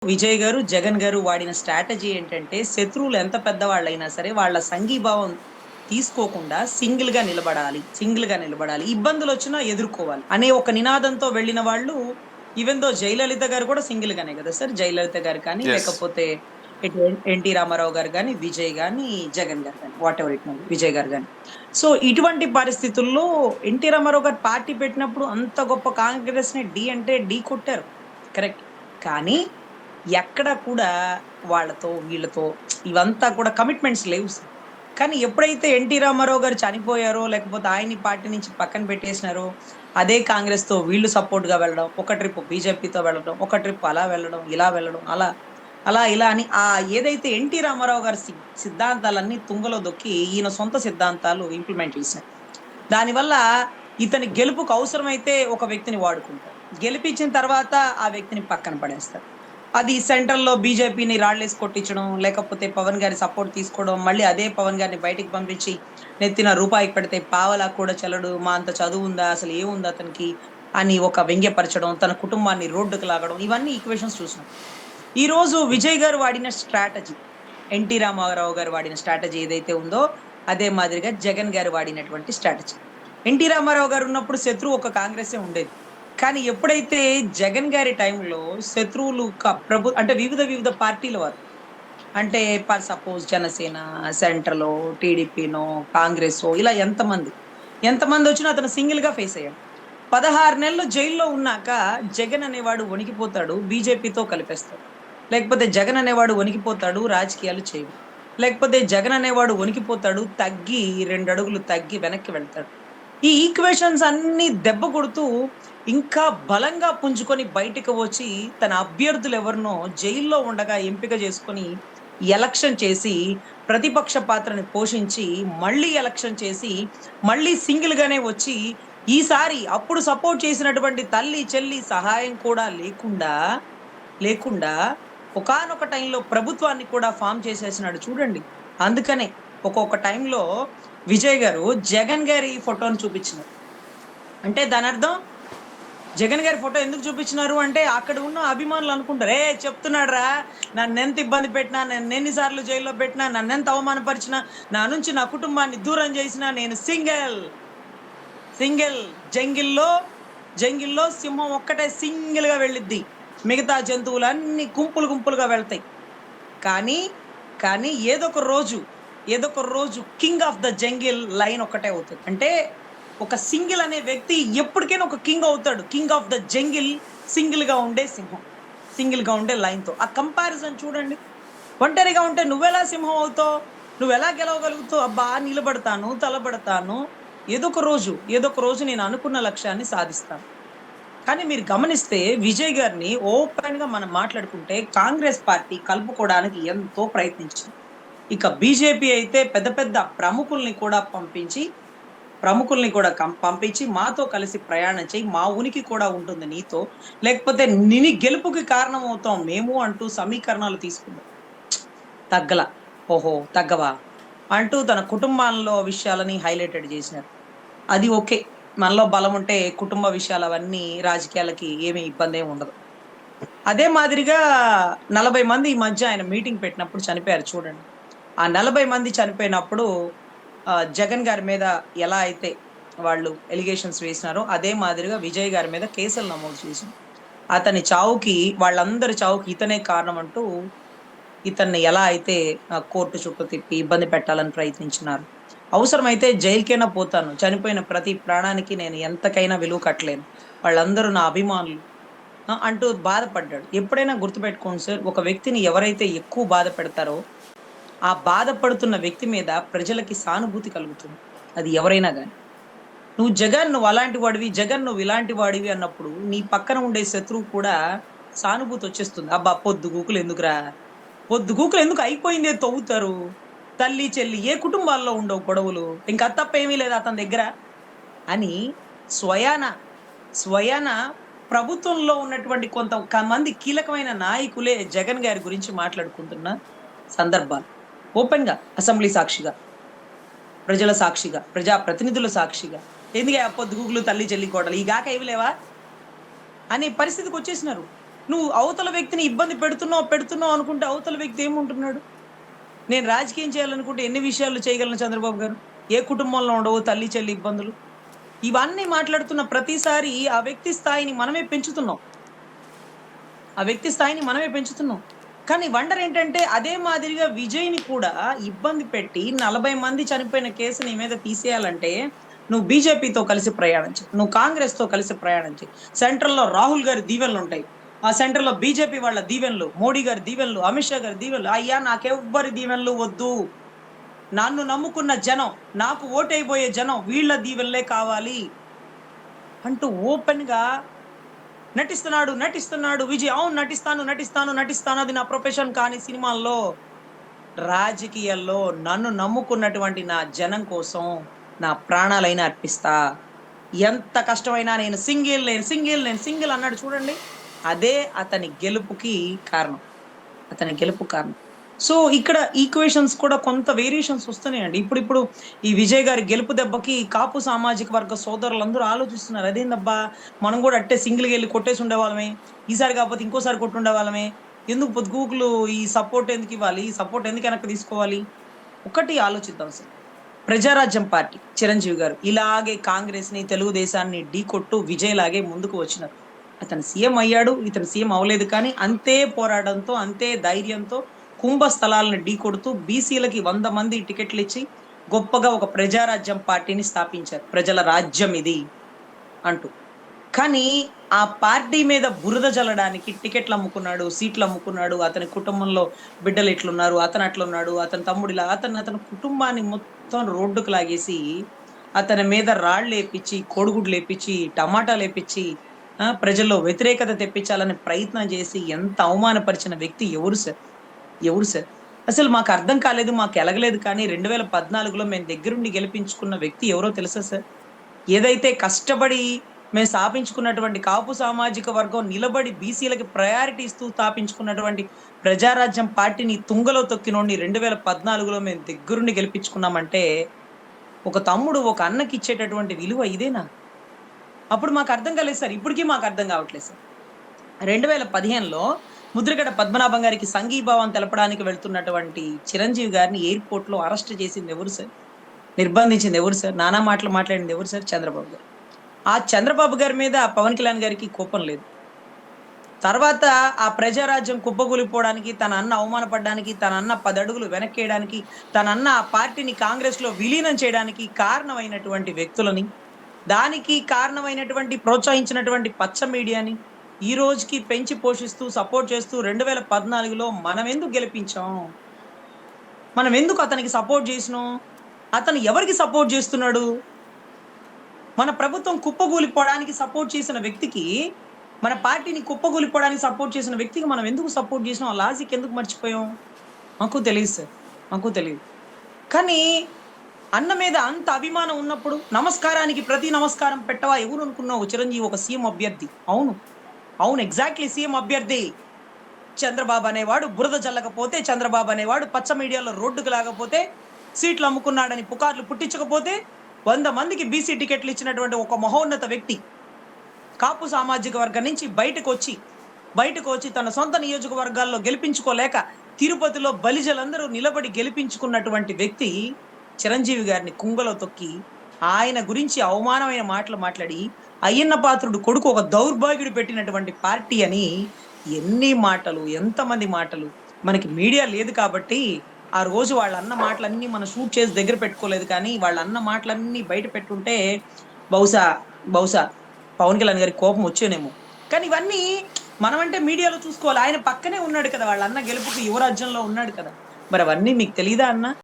విజయ్ గారు, జగన్ గారు వాడిన స్ట్రాటజీ ఏంటంటే, శత్రువులు ఎంత పెద్దవాళ్ళైనా సరే, వాళ్ళ సంఘీభావం తీసుకోకుండా సింగిల్‌గా నిలబడాలి. ఇబ్బందులొచ్చినా ఎదుర్కోవాలి అనే ఒక నినాదంతో వెళ్ళిన వాళ్ళు. ఈవెన్ దో జయలలిత గారు కూడా సింగిల్‌గానే గదా సార్! జయలలిత గారు కానీ, యెస్. లేకపోతే ఇటు ఎన్టీ రామారావు గారు గాని, విజయ్ గాని, జగన్ గారు గాని, whatever it may be Vijay గారు గాని. సో, ఇటువంటి పరిస్థితుల్లో ఎన్టీ రామారావు గారు పార్టీ పెట్టినప్పుడు అంత గొప్ప కాంగ్రెస్‌ని ఢీ అంటే ఢీ కొట్టారు. కరెక్ట్. కానీ ఎక్కడ కూడా వాళ్ళతో, వీళ్ళతో ఇవంతా కూడా కమిట్మెంట్స్ లేవు సార్. కానీ ఎప్పుడైతే ఎన్టీ రామారావు గారు చనిపోయారో, లేకపోతే ఆయన్ని పార్టీ నుంచి పక్కన పెట్టేసినారో, అదే కాంగ్రెస్‌తో వీళ్ళు సపోర్ట్‌గా వెళ్ళడం, ఒక ట్రిప్ బీజేపీతో వెళ్ళడం, ఒక ట్రిప్ అలా వెళ్ళడం, ఇలా వెళ్ళడం, ఇలా అని ఏదైతే ఎన్టీ రామారావు గారి సిద్ధాంతాలన్నీ తుంగలో దొక్కి, ఈయన సొంత సిద్ధాంతాలు ఇంప్లిమెంట్ చేశారు. దానివల్ల ఇతని గెలుపుకు అవసరమైతే ఒక వ్యక్తిని వాడుకుంటారు. గెలిపించిన తర్వాత ఆ వ్యక్తిని పక్కన పడేస్తారు. అది సెంట్రల్‌లో బీజేపీని రాళ్ళేసి కొట్టించడం, లేకపోతే పవన్ గారి సపోర్ట్ తీసుకోవడం, మళ్ళీ అదే పవన్ గారిని బయటికి పంపించి నెత్తిన రూపాయి పెడితే పావలా కూడా చెల్లడు. మా అంత చదువుందా? అసలు ఏముంది అతనికి? అని ఒక వ్యంగ్యపరచడం, తన కుటుంబాన్ని రోడ్డుకి లాగడం, ఇవన్నీ ఈక్వేషన్స్ చూసాం. ఈరోజు విజయ్ గారు వాడిన స్ట్రాటజీ, ఎన్టీ రామారావు గారు వాడిన స్ట్రాటజీ ఏదైతే ఉందో, అదే మాదిరిగా జగన్ గారు వాడినటువంటి స్ట్రాటజీ. ఎన్టీ రామారావు గారు ఉన్నప్పుడు శత్రువు ఒక కాంగ్రెసే ఉండేది. కానీ ఎప్పుడైతే జగన్ గారి టైంలో శత్రువులు అంటే వివిధ పార్టీల వారు. అంటే సపోజ్ జనసేన, సెంట్రలో, టీడీపీనో, కాంగ్రెసో ఇలా ఎంతమందొచ్చినా అతను సింగిల్‌గా ఫేస్ అయ్యాడు. 16 నెలలు జైల్లో ఉన్నాక జగన్ అనేవాడు వణికిపోతాడు. బీజేపీతో కలిపేస్తాడు. లేకపోతే జగన్ అనేవాడు వణికిపోతాడు. రాజకీయాలు చేయడు. లేకపోతే జగన్ అనేవాడు వణికిపోతాడు. 2 అడుగులు తగ్గి వెనక్కి వెళ్తాడు. ఈ ఈక్వేషన్స్ అన్నీ దెబ్బ కొడుతూ ఇంకా బలంగా పుంజుకొని బయటికి వచ్చి తన అభ్యర్థులు ఎవరినో జైల్లో ఉండగా ఎంపిక చేసుకొని ఎలక్షన్ చేసి ప్రతిపక్ష పాత్రని పోషించి మళ్ళీ ఎలక్షన్ చేసి మళ్ళీ సింగిల్ గానే వచ్చి ఈసారి అప్పుడు సపోర్ట్ చేసినటువంటి తల్లి చెల్లి సహాయం కూడా లేకుండా ఒకానొక టైంలో ప్రభుత్వాన్ని కూడా ఫామ్ చేసేసినాడు చూడండి. అందుకనే ఒక్కొక్క టైంలో విజయ్ గారు జగన్ గారి ఫోటోని చూపించినారు. అంటే దానర్థం జగన్ గారి ఫోటో ఎందుకు చూపించినారు అంటే, అక్కడ ఉన్న అభిమానులు అనుకుంటారు, చెప్తున్నాడురా నన్నెంత ఇబ్బంది పెట్టినా, నన్నెన్ని సార్లు జైల్లో పెట్టినా, నన్నెంత అవమానపరిచినా, నా నుంచి నా కుటుంబాన్ని దూరం చేసినా నేను సింగిల్ జంగిల్లో సింహం ఒక్కటే సింగిల్ గా వెళ్ళిద్ది. మిగతా జంతువులన్నీ గుంపులుగా వెళ్తాయి. కానీ ఏదొక రోజు king of the jungle line ఒక్కటే అవుతుంది. అంటే ఒక సింగిల్ అనే వ్యక్తి ఎప్పటికైనా ఒక కింగ్ అవుతాడు. King of the jungle single గా ఉండే సింహం, సింగిల్ గా ఉండే లైన్ తో. ఆ కంపారిజన్ చూడండి. ఒంటరిగా ఉంటే నువ్వెలా సింహం అవుతావు? నువ్వెలా గెలవగలుగుతావు? అబ్బా నిలబడతాను, తలబడతాను, ఏదో ఒక రోజు నేను అనుకున్న లక్ష్యాన్ని సాధిస్తాను. కానీ మీరు గమనిస్తే విజయ్ గారిని ఓపెన్ గా మనం మాట్లాడుకుంటే కాంగ్రెస్ పార్టీ కలుపుకోవడానికి ఎంతో ప్రయత్నించింది. ఇక బీజేపీ అయితే పెద్ద ప్రముఖుల్ని కూడా పంపించి మాతో కలిసి ప్రయాణం చేయి, మా ఉనికి కూడా ఉంటుంది నీతో, లేకపోతే నిని గెలుపుకి కారణం అవుతాం మేము అంటూ సమీకరణాలు తీసుకుందాం. తగ్గల. ఓహో తగ్గవా అంటూ తన కుటుంబాల్లో విషయాలని హైలైటెడ్ చేసినారు. అది ఓకే. మనలో బలం ఉంటే కుటుంబ విషయాలు అవన్నీ రాజకీయాలకి ఏమీ ఇబ్బంది ఉండదు. అదే మాదిరిగా 40 మంది ఈ మధ్య ఆయన మీటింగ్ పెట్టినప్పుడు చనిపోయారు చూడండి. ఆ 40 మంది చనిపోయినప్పుడు జగన్ గారి మీద ఎలా అయితే వాళ్ళు ఎలిగేషన్స్ వేసినారో, అదే మాదిరిగా విజయ్ గారి మీద కేసులు నమోదు చేశారు. అతని చావుకి, వాళ్ళందరి చావుకి ఇతనే కారణం అంటూ ఇతన్ని ఎలా అయితే కోర్టు చుట్టూ తిప్పి ఇబ్బంది పెట్టాలని ప్రయత్నించినారు. అవసరమైతే జైలుకైనా పోతాను. చనిపోయిన ప్రతి ప్రాణానికి నేను ఎంతకైనా విలువ కట్టలేను. వాళ్ళందరూ నా అభిమానులు అంటూ బాధపడ్డాడు. ఎప్పుడైనా గుర్తుపెట్టుకోండి సార్, ఒక వ్యక్తిని ఎవరైతే ఎక్కువ బాధ పెడతారో, ఆ బాధపడుతున్న వ్యక్తి మీద ప్రజలకి సానుభూతి కలుగుతుంది. అది ఎవరైనా గాని. నువ్వు అలాంటి వాడివి, జగన్ నువ్వు ఇలాంటి వాడివి అన్నప్పుడు, నీ పక్కన ఉండే శత్రువు కూడా సానుభూతి వచ్చేస్తుంది. అబ్బా పొద్దుగూకులు ఎందుకు అయిపోయిందే తవ్వుతారు. తల్లి, చెల్లి ఏ కుటుంబాల్లో ఉండవు గొడవలు. ఇంక అది తప్ప ఏమీ లేదు అతని దగ్గర అని స్వయాన స్వయాన ప్రభుత్వంలో ఉన్నటువంటి కొంతమంది కీలకమైన నాయకులే జగన్ గారి గురించి మాట్లాడుకుంటున్న సందర్భాలు. ఓపెన్ గా, అసెంబ్లీ సాక్షిగా, ప్రజల సాక్షిగా, ప్రజా ప్రతినిధుల సాక్షిగా, ఎందుకే పొద్దుగూకులు తల్లి చెల్లి కోడలు ఈ గాక ఏవి లేవా అనే పరిస్థితికి వచ్చేసినారు. నువ్వు అవతల వ్యక్తిని ఇబ్బంది పెడుతున్నావు అనుకుంటే అవతల వ్యక్తి ఏముంటున్నాడు? నేను రాజకీయం చేయాలనుకుంటే ఎన్ని విషయాలు చేయగలను చంద్రబాబు గారు? ఏ కుటుంబంలో ఉండవు తల్లి, చెల్లి ఇబ్బందులు. ఇవన్నీ మాట్లాడుతున్న ప్రతిసారి ఆ వ్యక్తి స్థాయిని మనమే పెంచుతున్నాం. ఆ వ్యక్తి స్థాయిని మనమే పెంచుతున్నాం. కానీ వండర్ ఏంటంటే అదే మాదిరిగా విజయ్‌ని కూడా ఇబ్బంది పెట్టి 40 మంది చనిపోయిన కేసు నీ మీద తీసేయాలంటే నువ్వు బీజేపీతో కలిసి ప్రయాణం చెయి. నువ్వు కాంగ్రెస్‌తో కలిసి ప్రయాణం చెయి. సెంట్రల్‌లో రాహుల్ గారి దీవెనలుంటాయి. ఆ సెంట్రల్‌లో బీజేపీ వాళ్ళ దీవెనలు, మోడీ గారి దీవెనలు, అమిత్ షా గారి దీవెనలు. అయ్యా నాకెవ్వరి దీవెనలు వద్దు. నన్ను నమ్ముకున్న జనం, నాకు ఓటైపోయే జనం వీళ్ళ దీవెనలే కావాలి అంటూ ఓపెన్‌గా నటిస్తున్నాడు విజయ్. అవును నటిస్తాను. అది నా ప్రొఫెషన్. కానీ సినిమాల్లో, రాజకీయాల్లో నన్ను నమ్ముకున్నటువంటి నా జనం కోసం నా ప్రాణాలైనా అర్పిస్తా. ఎంత కష్టమైనా నేను సింగిల్ అన్నాడు చూడండి. అదే అతని గెలుపుకి కారణం. సో ఇక్కడ ఈక్వేషన్స్ కూడా కొంత వేరియేషన్స్ వస్తున్నాయండి. ఇప్పుడు ఈ విజయ్ గారి గెలుపు దెబ్బకి కాపు సామాజిక వర్గ సోదరులందరూ ఆలోచిస్తున్నారు. అదేందబ్బా మనం కూడా అట్టే సింగిల్‌గా ఎళ్లి కొట్టేసి ఉండేవాళ్ళమే. ఈసారి కాకపోతే ఇంకోసారి కొట్టుండేవాళ్ళమే. ఎందుకు పొద్దుగూకులు ఈ సపోర్ట్ ఎందుకు ఇవ్వాలి? ఈ సపోర్ట్ ఎందుకు వెనక్కి తీసుకోవాలి? ఒకటి ఆలోచిద్దాం సార్. ప్రజారాజ్యం పార్టీ చిరంజీవి గారు ఇలాగే కాంగ్రెస్‌ని, తెలుగుదేశాన్ని ఢీకొట్టు విజయ్ లాగే ముందుకు వచ్చినారు. అతను సీఎం అయ్యాడు. ఇతను సీఎం అవ్వలేదు కానీ అంతే పోరాటంతో, అంతే ధైర్యంతో కుంభ స్థలాలను ఢీకొడుతూ బీసీలకి 100 మంది టికెట్లు ఇచ్చి గొప్పగా ఒక ప్రజారాజ్యం పార్టీని స్థాపించారు. ప్రజల రాజ్యం ఇది అంటూ. కానీ ఆ పార్టీ మీద బురద జల్లడానికి టికెట్లు అమ్ముకున్నాడు, సీట్లు అమ్ముకున్నాడు. అతని కుటుంబంలో బిడ్డలు ఇట్లున్నారు, అతను అట్లున్నాడు, అతని తమ్ముడిలా అతని కుటుంబాన్ని మొత్తం రోడ్డుకు లాగేసి అతని మీద రాళ్ళేపిచ్చి, కోడిగుడ్లేపిచ్చి, టమాటాలేపిచ్చి ప్రజల్లో వ్యతిరేకత తెప్పించాలని ప్రయత్నం చేసి ఎంత అవమానపరిచిన వ్యక్తి ఎవరు సార్? అసలు మాకు అర్థం కాలేదు, మాకు ఎలగలేదు. కానీ 2014లో మేము దగ్గరుండి గెలిపించుకున్న వ్యక్తి ఎవరో తెలుసా సార్? ఏదైతే కష్టపడి మేము స్థాపించుకున్నటువంటి కాపు సామాజిక వర్గం నిలబడి బీసీలకి ప్రయారిటీ ఇస్తూ స్థాపించుకున్నటువంటి ప్రజారాజ్యం పార్టీని తుంగలో తొక్కినోడిని 2014లో మేము దగ్గరుండి గెలిపించుకున్నామంటే ఒక తమ్ముడు ఒక అన్నకి ఇచ్చేటటువంటి విలువ ఇదేనా? అప్పుడు మాకు అర్థం కాలేదు సార్. ఇప్పటికీ మాకు అర్థం కావట్లేదు సార్. 2015లో ముద్రగడ పద్మనాభం గారికి సంఘీభావం తెలపడానికి వెళ్తున్నటువంటి చిరంజీవి గారిని ఎయిర్‌పోర్ట్‌లో అరెస్ట్ చేసింది ఎవరు సార్? నిర్బంధించింది ఎవరు సార్? నానా మాటలు మాట్లాడింది ఎవరు సార్? చంద్రబాబు గారు. ఆ చంద్రబాబు గారి మీద పవన్ కళ్యాణ్ గారికి కోపం లేదు. తర్వాత ఆ ప్రజారాజ్యం కుప్పకూలిపోవడానికి, తన అన్న అవమానపడ్డానికి, తన అన్న 10 అడుగులు వెనక్కేయడానికి, తన అన్న ఆ పార్టీని కాంగ్రెస్‌లో విలీనం చేయడానికి కారణమైనటువంటి వ్యక్తులని, దానికి కారణమైనటువంటి ప్రోత్సహించినటువంటి పచ్చ మీడియాని ఈ రోజుకి పెంచి పోషిస్తూ సపోర్ట్ చేస్తూ 2014లో మనం ఎందుకు గెలిపించాం? మనం ఎందుకు అతనికి సపోర్ట్ చేసినాం? అతను ఎవరికి సపోర్ట్ చేస్తున్నాడు? మన ప్రభుత్వం కుప్పకూలిపోవడానికి సపోర్ట్ చేసిన వ్యక్తికి, మన పార్టీని కుప్పకూలిపోవడానికి సపోర్ట్ చేసిన వ్యక్తికి మనం ఎందుకు సపోర్ట్ చేసినాం? ఆ లాజిక్ ఎందుకు మర్చిపోయాం? మాకు తెలీదు సార్. మాకు తెలీదు. కానీ అన్న మీద అంత అభిమానం ఉన్నప్పుడు నమస్కారానికి ప్రతి నమస్కారం పెట్టవా? ఎవరు అనుకున్నావు చిరంజీవి ఒక సీఎం అభ్యర్థి? అవును ఎగ్జాక్ట్‌లీ సీఎం అభ్యర్థి. చంద్రబాబు అనేవాడు బురద జల్లకపోతే, చంద్రబాబు అనేవాడు పచ్చ మీడియాలో రోడ్డుకు లాగపోతే, సీట్లు అమ్ముకున్నాడని పుకార్లు పుట్టించకపోతే 100 మందికి బీసీ టికెట్లు ఇచ్చినటువంటి ఒక మహోన్నత వ్యక్తి కాపు సామాజిక వర్గం నుంచి బయటకు వచ్చి తన సొంత నియోజకవర్గాల్లో గెలిపించుకోలేక తిరుపతిలో బలిజలందరూ నిలబడి గెలిపించుకున్నటువంటి వ్యక్తి చిరంజీవి గారిని కుంగలో తొక్కి ఆయన గురించి అవమానమైన మాటలు మాట్లాడి అయ్యన్న పాత్రుడు కొడుకు ఒక దౌర్భాగ్యుడు పెట్టినటువంటి పార్టీ అని ఎన్ని మాటలు, ఎంతమంది మాటలు. మనకి మీడియా లేదు కాబట్టి ఆ రోజు వాళ్ళ అన్న మాటలన్నీ మనం షూట్ చేసి దగ్గర పెట్టుకోలేదు. కానీ వాళ్ళ అన్న మాటలన్నీ బయట పెట్టుంటే బహుశా పవన్ కళ్యాణ్ గారికి కోపం వచ్చేనేమో. కానీ ఇవన్నీ మనమంటే మీడియాలో చూసుకోవాలి. ఆయన పక్కనే ఉన్నాడు కదా, వాళ్ళ అన్న గెలుపుకి యువరాజ్యంలో ఉన్నాడు కదా. మరి అవన్నీ మీకు తెలీదా అన్న?